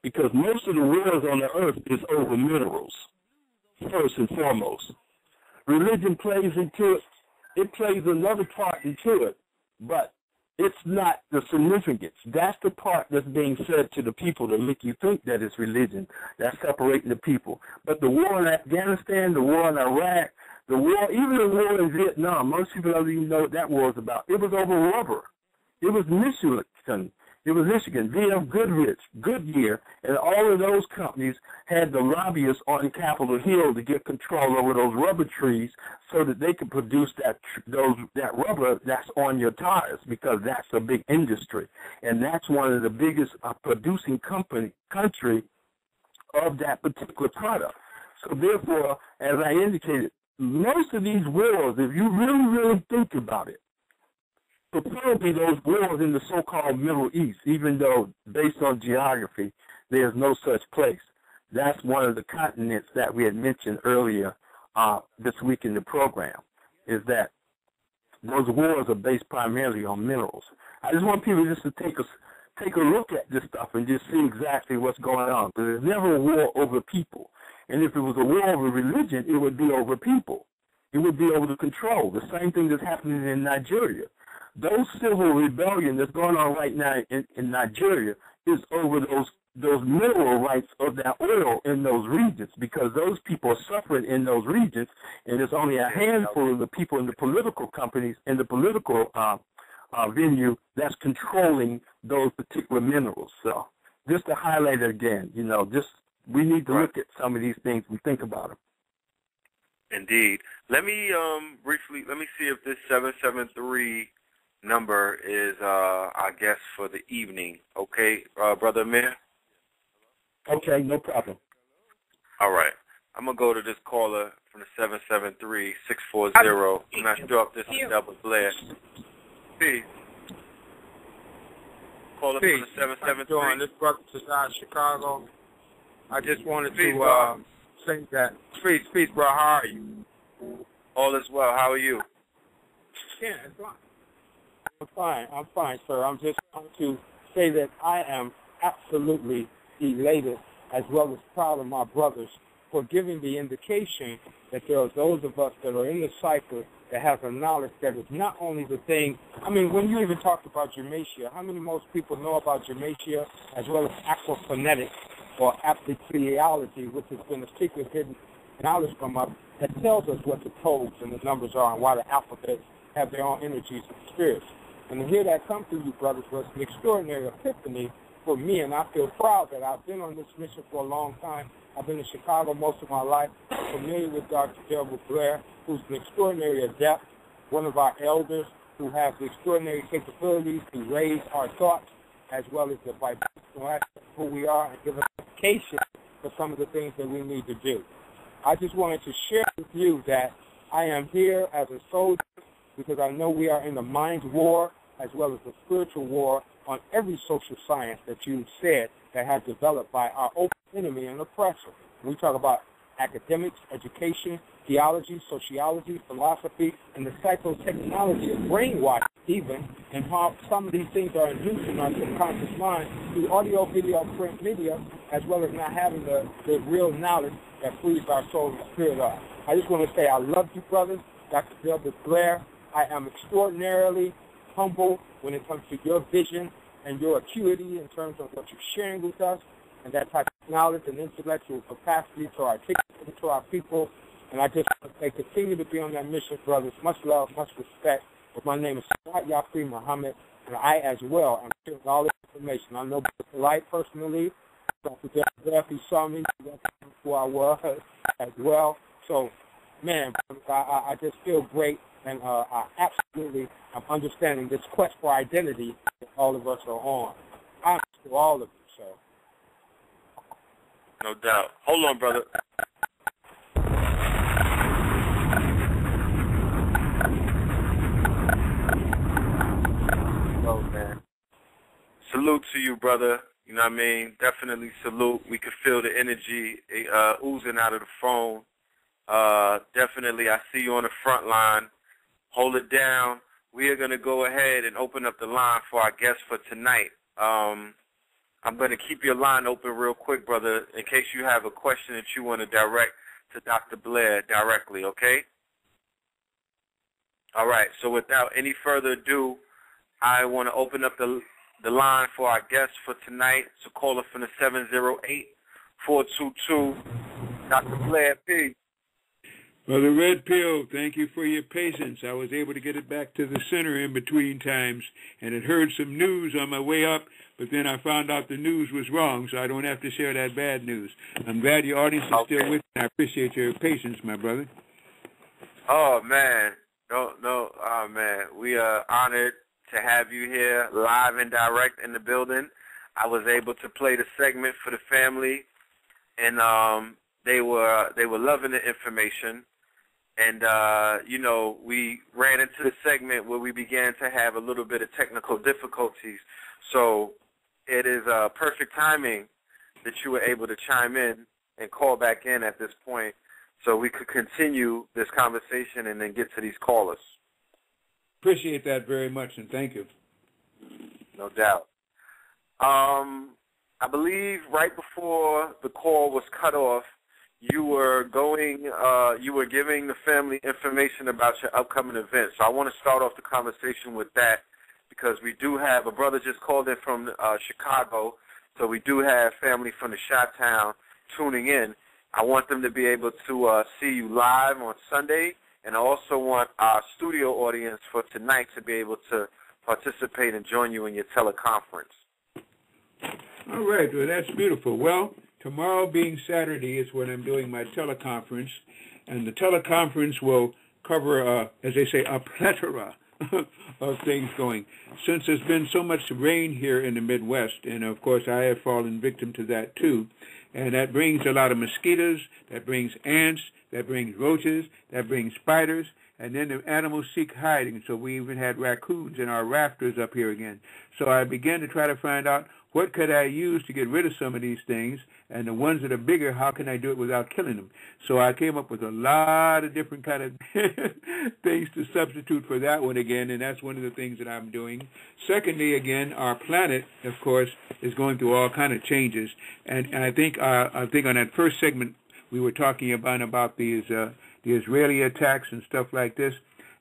because most of the wars on the earth is over minerals, first and foremost. Religion plays into it. It plays another part into it, but it's not the significance. That's the part that's being said to the people to make you think that it's religion. That's separating the people. But the war in Afghanistan, the war in Iraq, the war, even the war in Vietnam, most people don't even know what that war was about. It was over rubber. It was Michigan. It was Michigan, V.F. Goodrich, Goodyear, and all of those companies had the lobbyists on Capitol Hill to get control over those rubber trees so that they could produce that rubber that's on your tires, because that's a big industry. And that's one of the biggest producing country of that particular product. So therefore, as I indicated, most of these wars, if you really, really think about it, preferably those wars in the so-called Middle East, even though based on geography, there's no such place. That's one of the continents that we had mentioned earlier this week in the program, is that those wars are based primarily on minerals. I just want people just to take a look at this stuff and just see exactly what's going on, because there's never a war over people. And if it was a war over religion, it would be over people. It would be over the control. The same thing that's happening in Nigeria. Those civil rebellion that's going on right now in Nigeria is over those mineral rights of that oil in those regions, because those people are suffering in those regions, and there's only a handful of the people in the political companies, in the political venue, that's controlling those particular minerals. So just to highlight it again, we need to look at some of these things and think about them. Indeed. Let me see if this 773 number is our guest for the evening. Okay, Brother Amir? Okay, no problem. All right. I'm going to go to this caller from the 773-640. I'm not sure if this is Delbert Blair. Peace. Caller from the 773. This brother to Chicago. I just wanted to say that. Peace, bro. How are you? All is well. How are you? Yeah, it's fine. I'm fine, sir. I'm just going to say that I am absolutely elated, as well as proud of my brothers, for giving the indication that there are those of us that are in the cipher that have a knowledge that is not only the thing. I mean, when you even talked about Germatia, how many most people know about Germatia, as well as aquaphonetics or aptitudeology, which has been a secret hidden knowledge from us that tells us what the codes and the numbers are and why the alphabets have their own energies and spirits. And to hear that come through you, brothers, was an extraordinary epiphany for me, and I feel proud that I've been on this mission for a long time. I've been in Chicago most of my life. I'm familiar with Dr. Delbert Blair, who's an extraordinary adept, one of our elders who has the extraordinary capabilities to raise our thoughts, as well as the vibrational aspect of who we are, and give us education for some of the things that we need to do. I just wanted to share with you that I am here as a soldier, because I know we are in the mind war as well as the spiritual war on every social science that you said that has developed by our open enemy and oppressor. We talk about academics, education, theology, sociology, philosophy, and the psychotechnology of brainwashing even, and how some of these things are induced in our subconscious mind through audio, video, print media, as well as not having the real knowledge that frees our soul and spirit up. I just want to say I love you, brothers. Dr. Delbert Blair, I am extraordinarily humble when it comes to your vision and your acuity in terms of what you're sharing with us, and that type of knowledge and intellectual capacity to articulate to our people. And I just want to say, continue to be on that mission, brothers. Much love, much respect. But my name is Saad Yaqui Muhammad, and I as well am sharing all this information. I know Brother Light personally. Dr. Delbert, he saw me who I was as well. So, man, I just feel great. And I absolutely am understanding this quest for identity that all of us are on. I'm to all of you, so. No doubt. Hold on, brother. Oh, man. Salute to you, brother. You know what I mean? Definitely salute. We could feel the energy oozing out of the phone. Definitely, I see you on the front line. Hold it down. We are going to go ahead and open up the line for our guest for tonight. I'm going to keep your line open real quick, brother, in case you have a question that you want to direct to Dr. Blair directly, okay? All right, so without any further ado, I want to open up the line for our guest for tonight. So call us from the 708-422. Dr. Blair P. Brother Red Pill, thank you for your patience. I was able to get it back to the center in between times, and had heard some news on my way up, but then I found out the news was wrong, so I don't have to share that bad news. I'm glad your audience is still with me. I appreciate your patience, my brother. Oh, man. Oh, man. We are honored to have you here live and direct in the building. I was able to play the segment for the family, and they were loving the information. And, we ran into the segment where we began to have a little bit of technical difficulties. So it is perfect timing that you were able to chime in and call back in at this point so we could continue this conversation and then get to these callers. Appreciate that very much, and thank you. No doubt. I believe right before the call was cut off, you were giving the family information about your upcoming event. So I want to start off the conversation with that because we do have a brother just called in from Chicago, so we do have family from the Chi-Town tuning in. I want them to be able to see you live on Sunday, and I also want our studio audience for tonight to be able to participate and join you in your teleconference. All right, well, that's beautiful. Well, tomorrow being Saturday is when I'm doing my teleconference, and the teleconference will cover, as they say, a plethora of things going. Since there's been so much rain here in the Midwest, and of course I have fallen victim to that too, and that brings a lot of mosquitoes, that brings ants, that brings roaches, that brings spiders, and then the animals seek hiding. So we even had raccoons in our rafters up here again. So I began to try to find out what could I use to get rid of some of these things, and the ones that are bigger, how can I do it without killing them? So I came up with a lot of different kind of things to substitute for that one again, and that's one of the things that I'm doing. Secondly, again, our planet, of course, is going through all kind of changes, and I think on that first segment we were talking about these the Israeli attacks and stuff like this,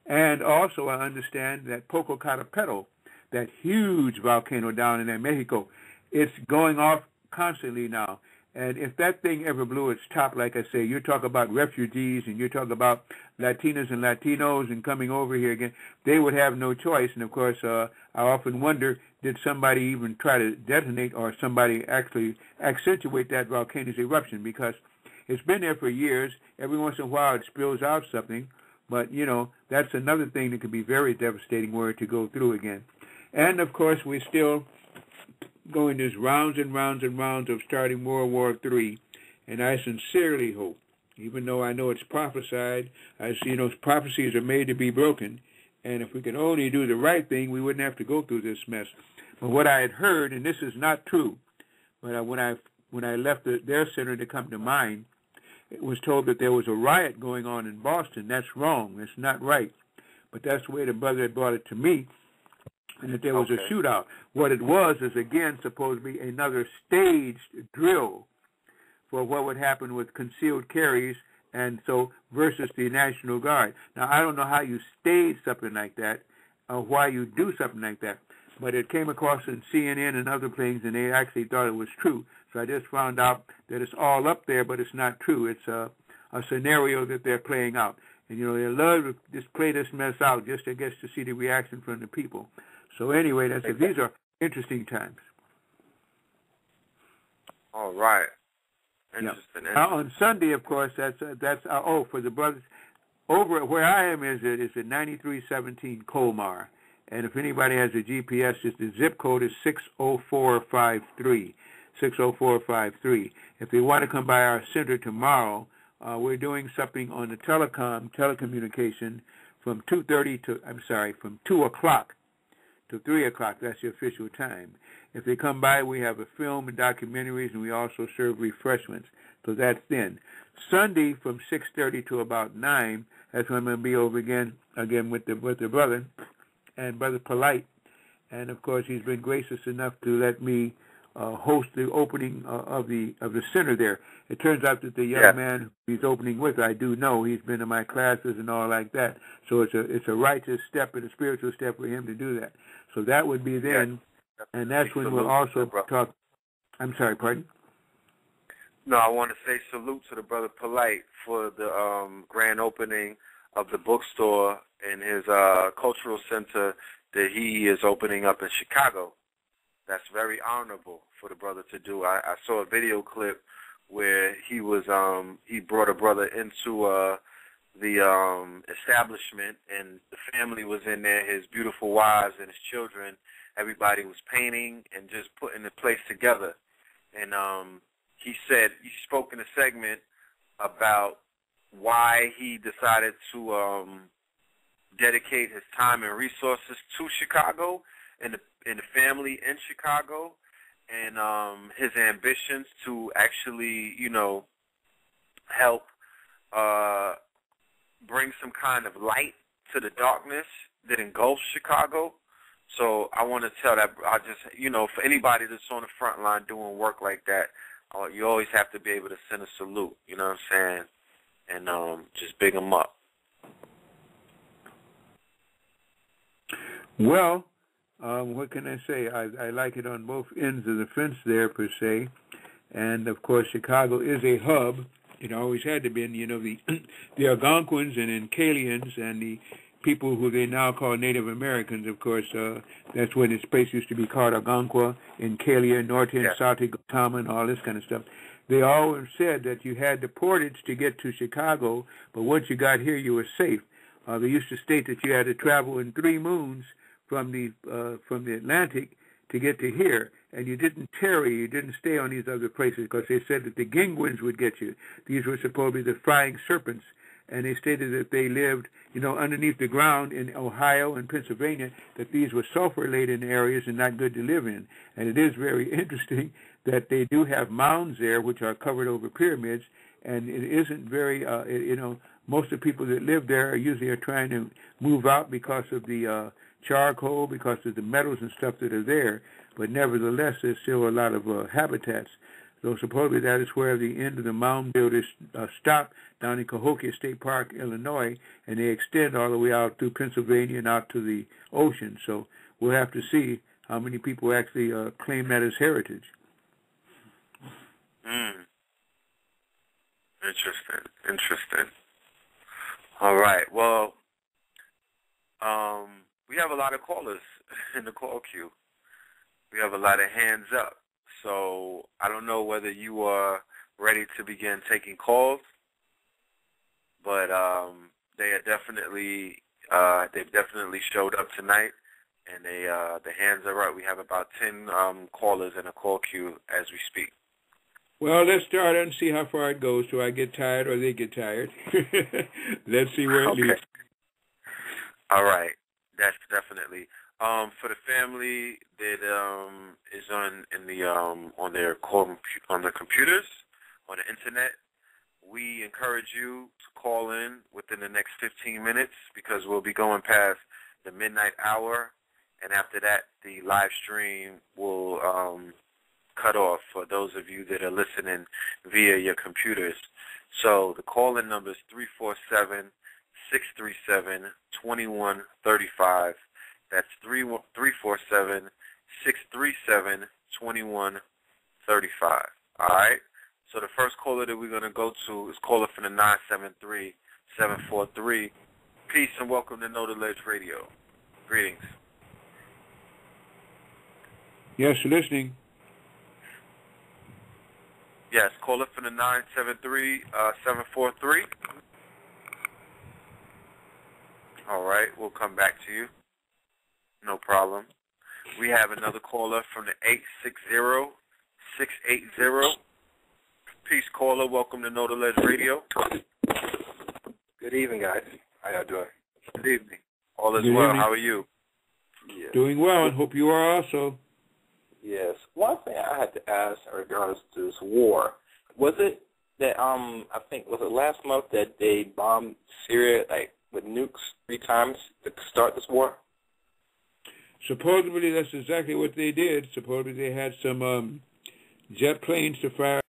and also I understand that Popocatépetl, that huge volcano down in Mexico, it's going off constantly now. And if that thing ever blew its top, like I say, you talk about refugees and you talk about Latinas and Latinos and coming over here again, they would have no choice. And, of course, I often wonder, did somebody even try to detonate or somebody actually accentuate that volcano's eruption? Because it's been there for years. Every once in a while it spills out something. But, that's another thing that can be very devastating were it to go through again. And, of course, we're still going this rounds and rounds and rounds of starting World War III. And I sincerely hope, even though I know it's prophesied, prophecies are made to be broken. And if we could only do the right thing, we wouldn't have to go through this mess. But what I had heard, and this is not true, but when I left their center to come to mine, it was told that there was a riot going on in Boston. That's wrong. That's not right. But that's the way the brother had brought it to me, and that there was a shootout. What it was is, again, supposed to be another staged drill for what would happen with concealed carries, and so versus the National Guard. Now, I don't know how you stage something like that or why you do something like that, but it came across in CNN and other things, and they actually thought it was true. So I just found out that it's all up there, but it's not true. It's a scenario that they're playing out. And, they love to just play this mess out just, I guess, to see the reaction from the people. So anyway, these are interesting times. All right. Interesting. Yeah. Now, on Sunday, of course, that's for the brothers. Over where I am is at 9317 Colmar. And if anybody has a GPS, the zip code is 60453. 60453. If they want to come by our center tomorrow, we're doing something on the telecommunication from 2 o'clock to 3 o'clock. That's the official time. If they come by, we have a film and documentaries, and we also serve refreshments. So that's then. Sunday from 6:30 to about 9, that's when I'm going to be over again with the brother, and Brother Polite. And, of course, he's been gracious enough to let me host the opening of the center there. It turns out that the young man he's opening with, I do know, he's been in my classes and all like that. So it's a righteous step and a spiritual step for him to do that. So that would be then, and that's when we'll also talk. I'm sorry, pardon? No, I want to say salute to the brother Polite for the grand opening of the bookstore in his cultural center that he is opening up in Chicago. That's very honorable for the brother to do. I saw a video clip where he brought a brother into the establishment, and the family was in there, his beautiful wives and his children. Everybody was painting and just putting the place together. And he spoke in a segment about why he decided to dedicate his time and resources to Chicago and the family in Chicago, and his ambitions to actually, help bring some kind of light to the darkness that engulfs Chicago. So I want to tell that, for anybody that's on the front line doing work like that, you always have to be able to send a salute, you know what I'm saying, and just big them up. Well, what can I say? I like it on both ends of the fence there, per se. And, of course, Chicago is a hub. It always had to be. The Algonquins and Nkalians and the people who they now call Native Americans, of course, that's when this place used to be called Algonquin, Nkalia, Norton, Sati, Gautama, and all this kind of stuff. They always said that you had the portage to get to Chicago, but once you got here, you were safe. They used to state that you had to travel in 3 moons from the Atlantic to get to here, and you didn't tarry, you didn't stay on these other places because they said that the Gingwins would get you. These were supposed to be the flying serpents, and they stated that they lived, underneath the ground in Ohio and Pennsylvania, that these were sulfur-laden areas and not good to live in. And it is very interesting that they do have mounds there which are covered over pyramids, and it isn't very, most of the people that live there are trying to move out because of the charcoal, because of the metals and stuff that are there, but nevertheless there's still a lot of habitats. So supposedly that is where the end of the mound builders stop down in Cahokia State Park, Illinois, and they extend all the way out through Pennsylvania and out to the ocean. So we'll have to see how many people actually claim that as heritage. Interesting. All right. Well, we have a lot of callers in the call queue. We have a lot of hands up. So I don't know whether you are ready to begin taking calls, but they've definitely showed up tonight, and the hands are up. We have about 10 callers in the call queue as we speak. Well, let's start and see how far it goes. So I get tired or they get tired. Let's see where it leads. All right, that's definitely. For the family that is on their computers, on the internet, we encourage you to call in within the next 15 minutes because we'll be going past the midnight hour, and after that, the live stream will cut off for those of you that are listening via your computers. So the call-in number is 347-637-2135. That's 347-637-2135. All right? So the first caller that we're going to go to is caller from the 973-743. Peace and welcome to Know the Ledge Radio. Greetings. Yes, listening. Yes, caller from the 973-743. All right, we'll come back to you. No problem. We have another caller from the 860-680. Peace, caller. Welcome to Know the Ledge Radio. Good evening, guys. How y'all doing? Good evening. All is Good well. evening. How are you? Yes. Doing well, and hope you are also. Yes. One thing I had to ask in regards to this war, was it that, I think, was it last month that they bombed Syria, with nukes 3 times to start this war? Supposedly, that's exactly what they did. Supposedly, they had some jet planes to fire